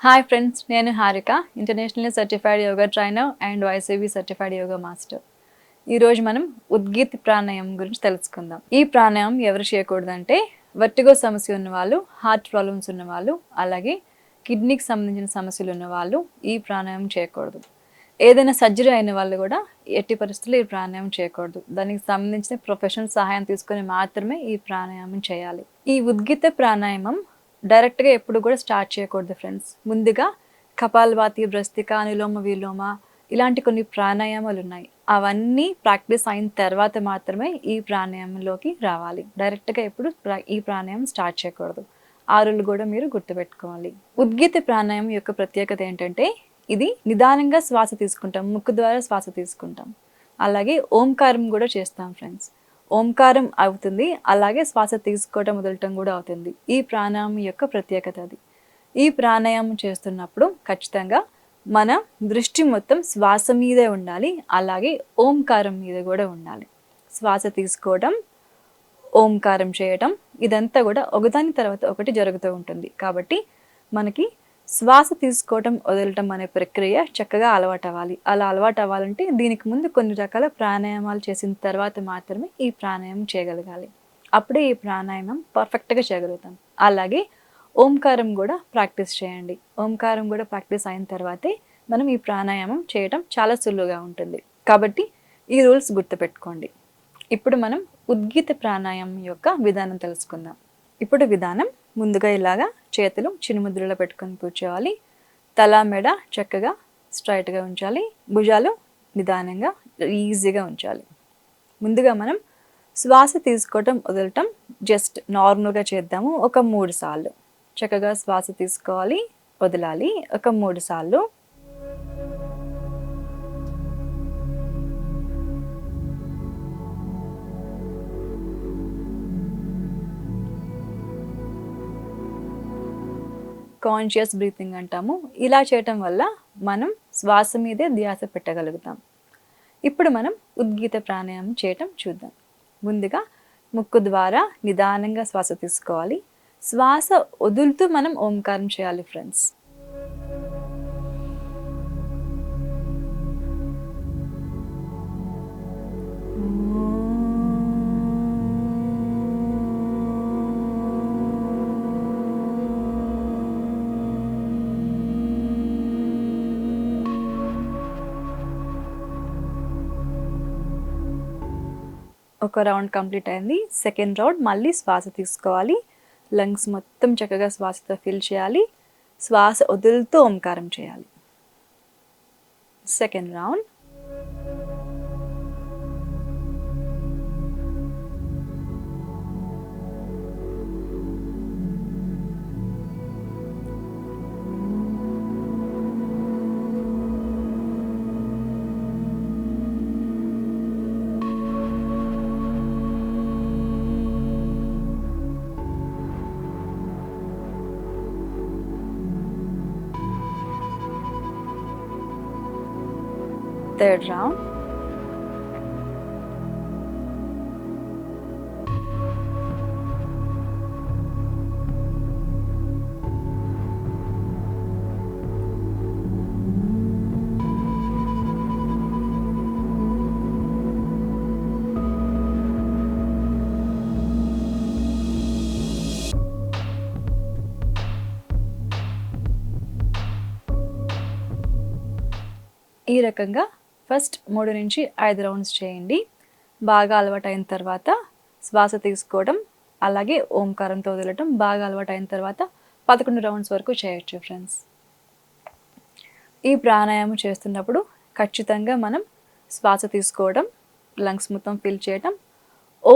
Hi friends, నేను Harika, internationally certified yoga trainer and YCB certified yoga master. ఈరోజు మనం ఉద్గీత్ ప్రాణాయామం గురించి తెలుసుకుందాం. ఈ ప్రాణాయామం ఎవరు చేయకూడదంటే వర్టిగో సమస్య ఉన్నవాళ్ళు, హార్ట్ ప్రాబ్లమ్స్ ఉన్నవాళ్ళు, అలాగే కిడ్నీకి సంబంధించిన సమస్యలు ఉన్నవాళ్ళు ఈ ప్రాణాయామం చేయకూడదు. ఏదైనా సర్జరీ అయిన వాళ్ళు కూడా ఎట్టి పరిస్థితుల్లో ఈ ప్రాణాయామం చేయకూడదు. దానికి సంబంధించిన ప్రొఫెషనల్ సహాయం తీసుకొని మాత్రమే ఈ ప్రాణాయామం చేయాలి. ఈ ఉద్గీత ప్రాణాయామం డైరెక్ట్గా ఎప్పుడు కూడా స్టార్ట్ చేయకూడదు ఫ్రెండ్స్. ముందుగా కపాలభాతి, భ్రస్తిక, అనులోమ విలోమ ఇలాంటి కొన్ని ప్రాణాయామాలు ఉన్నాయి. అవన్నీ ప్రాక్టీస్ అయిన తర్వాత మాత్రమే ఈ ప్రాణాయామంలోకి రావాలి. డైరెక్ట్గా ఎప్పుడు ఈ ప్రాణాయామం స్టార్ట్ చేయకూడదు. ఆరులు కూడా మీరు గుర్తుపెట్టుకోవాలి. ఉద్గీత ప్రాణాయామం యొక్క ప్రత్యేకత ఏంటంటే ఇది నిదానంగా శ్వాస తీసుకుంటాం, ముక్కు ద్వారా శ్వాస తీసుకుంటాం. అలాగే ఓంకారం కూడా చేస్తాం ఫ్రెండ్స్. ఓంకారం అవుతుంది, అలాగే శ్వాస తీసుకోవటం వదలటం కూడా అవుతుంది. ఈ ప్రాణాయామం యొక్క ప్రత్యేకత అది. ఈ ప్రాణాయామం చేస్తున్నప్పుడు ఖచ్చితంగా మన దృష్టి మొత్తం శ్వాస మీదే ఉండాలి, అలాగే ఓంకారం మీద కూడా ఉండాలి. శ్వాస తీసుకోవడం, ఓంకారం చేయటం ఇదంతా కూడా ఒకదాని తర్వాత ఒకటి జరుగుతూ ఉంటుంది. కాబట్టి మనకి శ్వాస తీసుకోవటం వదలటం అనే ప్రక్రియ చక్కగా అలవాటు అవ్వాలి. అలా అలవాటు అవ్వాలంటే దీనికి ముందు కొన్ని రకాల ప్రాణాయామాలు చేసిన తర్వాత మాత్రమే ఈ ప్రాణాయామం చేయగలగాలి. అప్పుడే ఈ ప్రాణాయామం పర్ఫెక్ట్గా చేయగలుగుతాం. అలాగే ఓంకారం కూడా ప్రాక్టీస్ చేయండి. ఓంకారం కూడా ప్రాక్టీస్ అయిన తర్వాతే మనం ఈ ప్రాణాయామం చేయటం చాలా సులువుగా ఉంటుంది. కాబట్టి ఈ రూల్స్ గుర్తుపెట్టుకోండి. ఇప్పుడు మనం ఉద్గీత ప్రాణాయామం యొక్క విధానం తెలుసుకుందాం. ఇప్పుడు విధానం ముందుగా ఇలాగా చేతులు చినుముద్రలో పెట్టుకొని కూర్చోవాలి. తల మెడ చక్కగా స్ట్రైట్గా ఉంచాలి. భుజాలు నిదానంగా ఈజీగా ఉంచాలి. ముందుగా మనం శ్వాస తీసుకోవటం వదలటం జస్ట్ నార్మల్గా చేద్దాము. ఒక 3 సార్లు చక్కగా శ్వాస తీసుకోవాలి, వదలాలి. ఒక 3 సార్లు. కాన్షియస్ బ్రీతింగ్ అంటాము. ఇలా చేయటం వల్ల మనం శ్వాస మీదే ధ్యాస పెట్టగలుగుతాం. ఇప్పుడు మనం ఉద్గీత ప్రాణాయామం చేయటం చూద్దాం. ముందుగా ముక్కు ద్వారా నిదానంగా శ్వాస తీసుకోవాలి. శ్వాస వదులుతూ మనం ఓంకారం చేయాలి ఫ్రెండ్స్. ఒక రౌండ్ కంప్లీట్ అయింది. సెకండ్ రౌండ్ మళ్ళీ శ్వాస తీసుకోవాలి. లంగ్స్ మొత్తం చక్కగా శ్వాసతో ఫిల్ చేయాలి. శ్వాస వదులుతూ ఓంకారం చేయాలి. Second round. Third round. ఈ రకంగా ఫస్ట్ 3 నుంచి 5 రౌండ్స్ చేయండి. బాగా అలవాటు అయిన తర్వాత శ్వాస తీసుకోవడం, అలాగే ఓంకారంతో వదలటం బాగా అలవాటు అయిన తర్వాత 11 రౌండ్స్ వరకు చేయొచ్చు ఫ్రెండ్స్. ఈ ప్రాణాయామం చేస్తున్నప్పుడు ఖచ్చితంగా మనం శ్వాస తీసుకోవడం, లంగ్స్ మొత్తం ఫిల్ చేయటం,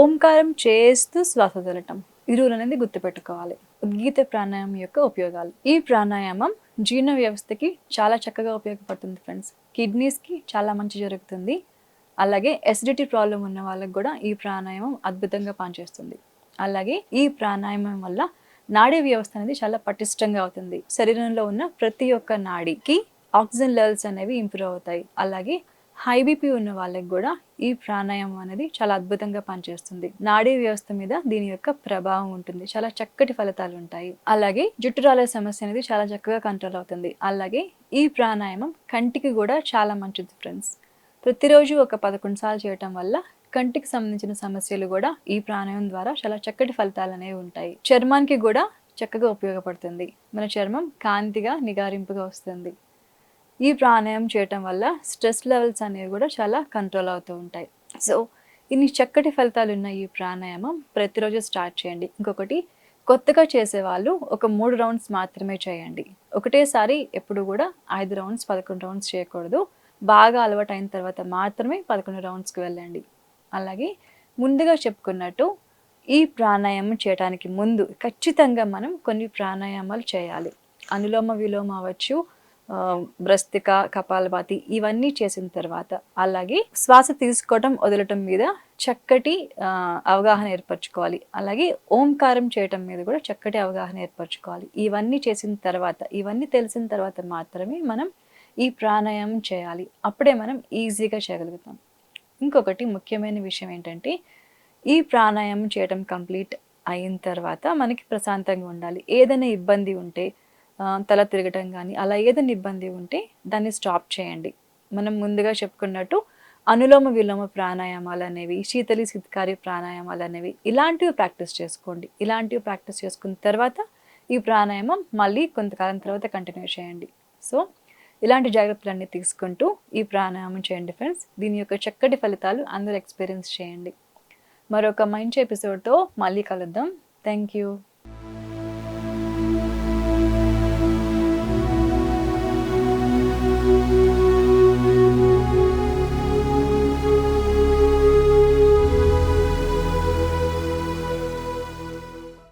ఓంకారం చేస్తూ శ్వాస వదలటం ఈ రూల్ అనేది గుర్తుపెట్టుకోవాలి. ఉద్గీత ప్రాణాయామం యొక్క ఉపయోగాలు. ఈ ప్రాణాయామం జీర్ణ వ్యవస్థకి చాలా చక్కగా ఉపయోగపడుతుంది ఫ్రెండ్స్. కిడ్నీస్కి చాలా మంచి జరుగుతుంది. అలాగే ఎసిడిటీ ప్రాబ్లం ఉన్న వాళ్ళకి కూడా ఈ ప్రాణాయామం అద్భుతంగా పనిచేస్తుంది. అలాగే ఈ ప్రాణాయామం వల్ల నాడీ వ్యవస్థ అనేది చాలా పటిష్టంగా అవుతుంది. శరీరంలో ఉన్న ప్రతి ఒక్క నాడికి ఆక్సిజన్ లెవెల్స్ అనేవి ఇంప్రూవ్ అవుతాయి. అలాగే హై బీపీ ఉన్న వాళ్ళకి కూడా ఈ ప్రాణాయామం అనేది చాలా అద్భుతంగా పనిచేస్తుంది. నాడీ వ్యవస్థ మీద దీని యొక్క ప్రభావం ఉంటుంది. చాలా చక్కటి ఫలితాలు ఉంటాయి. అలాగే జుట్టు రాలే సమస్య అనేది చాలా చక్కగా కంట్రోల్ అవుతుంది. అలాగే ఈ ప్రాణాయామం కంటికి కూడా చాలా మంచిది ఫ్రెండ్స్. ప్రతిరోజు ఒక 11 సార్లు చేయటం వల్ల కంటికి సంబంధించిన సమస్యలు కూడా ఈ ప్రాణాయామం ద్వారా చాలా చక్కటి ఫలితాలు అనేవి ఉంటాయి. చర్మానికి కూడా చక్కగా ఉపయోగపడుతుంది. మన చర్మం కాంతిగా నిగారింపుగా వస్తుంది. ఈ ప్రాణాయామం చేయటం వల్ల స్ట్రెస్ లెవెల్స్ అనేవి కూడా చాలా కంట్రోల్ అవుతూ ఉంటాయి. సో ఇన్ని చక్కటి ఫలితాలు ఉన్న ఈ ప్రాణాయామం ప్రతిరోజు స్టార్ట్ చేయండి. ఇంకొకటి, కొత్తగా చేసేవాళ్ళు ఒక 3 రౌండ్స్ మాత్రమే చేయండి. ఒకటేసారి ఎప్పుడు కూడా 5 రౌండ్స్ 11 రౌండ్స్ చేయకూడదు. బాగా అలవాటు అయిన తర్వాత మాత్రమే 11 రౌండ్స్కి వెళ్ళండి. అలాగే ముందుగా చెప్పుకున్నట్టు ఈ ప్రాణాయామం చేయడానికి ముందు ఖచ్చితంగా మనం కొన్ని ప్రాణాయామాలు చేయాలి. అనులోమ విలోమ అవ్వచ్చు, భ్రస్తిక, కపాలభాతి ఇవన్నీ చేసిన తర్వాత, అలాగే శ్వాస తీసుకోవటం వదలటం మీద చక్కటి అవగాహన ఏర్పరచుకోవాలి. అలాగే ఓంకారం చేయటం మీద కూడా చక్కటి అవగాహన ఏర్పరచుకోవాలి. ఇవన్నీ చేసిన తర్వాత, ఇవన్నీ తెలిసిన తర్వాత మాత్రమే మనం ఈ ప్రాణాయామం చేయాలి. అప్పుడే మనం ఈజీగా చేయగలుగుతాం. ఇంకొకటి ముఖ్యమైన విషయం ఏంటంటే, ఈ ప్రాణాయామం చేయడం కంప్లీట్ అయిన తర్వాత మనకి ప్రశాంతంగా ఉండాలి. ఏదైనా ఇబ్బంది ఉంటే, తల తిరగటం కానీ అలా ఏదైనా ఇబ్బంది ఉంటే దాన్ని స్టాప్ చేయండి. మనం ముందుగా చెప్పుకున్నట్టు అనులోమ విలోమ ప్రాణాయామాలు అనేవి, శీతలి సిద్కారి ప్రాణాయామాలు అనేవి ఇలాంటివి ప్రాక్టీస్ చేసుకోండి. ఇలాంటివి ప్రాక్టీస్ చేసుకున్న తర్వాత ఈ ప్రాణాయామం మళ్ళీ కొంతకాలం తర్వాత కంటిన్యూ చేయండి. సో ఇలాంటి జాగ్రత్తలన్నీ తీసుకుంటూ ఈ ప్రాణాయామం చేయండి ఫ్రెండ్స్. దీని యొక్క చక్కటి ఫలితాలు అందరూ ఎక్స్పీరియన్స్ చేయండి. మరొక మంచి ఎపిసోడ్తో మళ్ళీ కలుద్దాం. Thank you.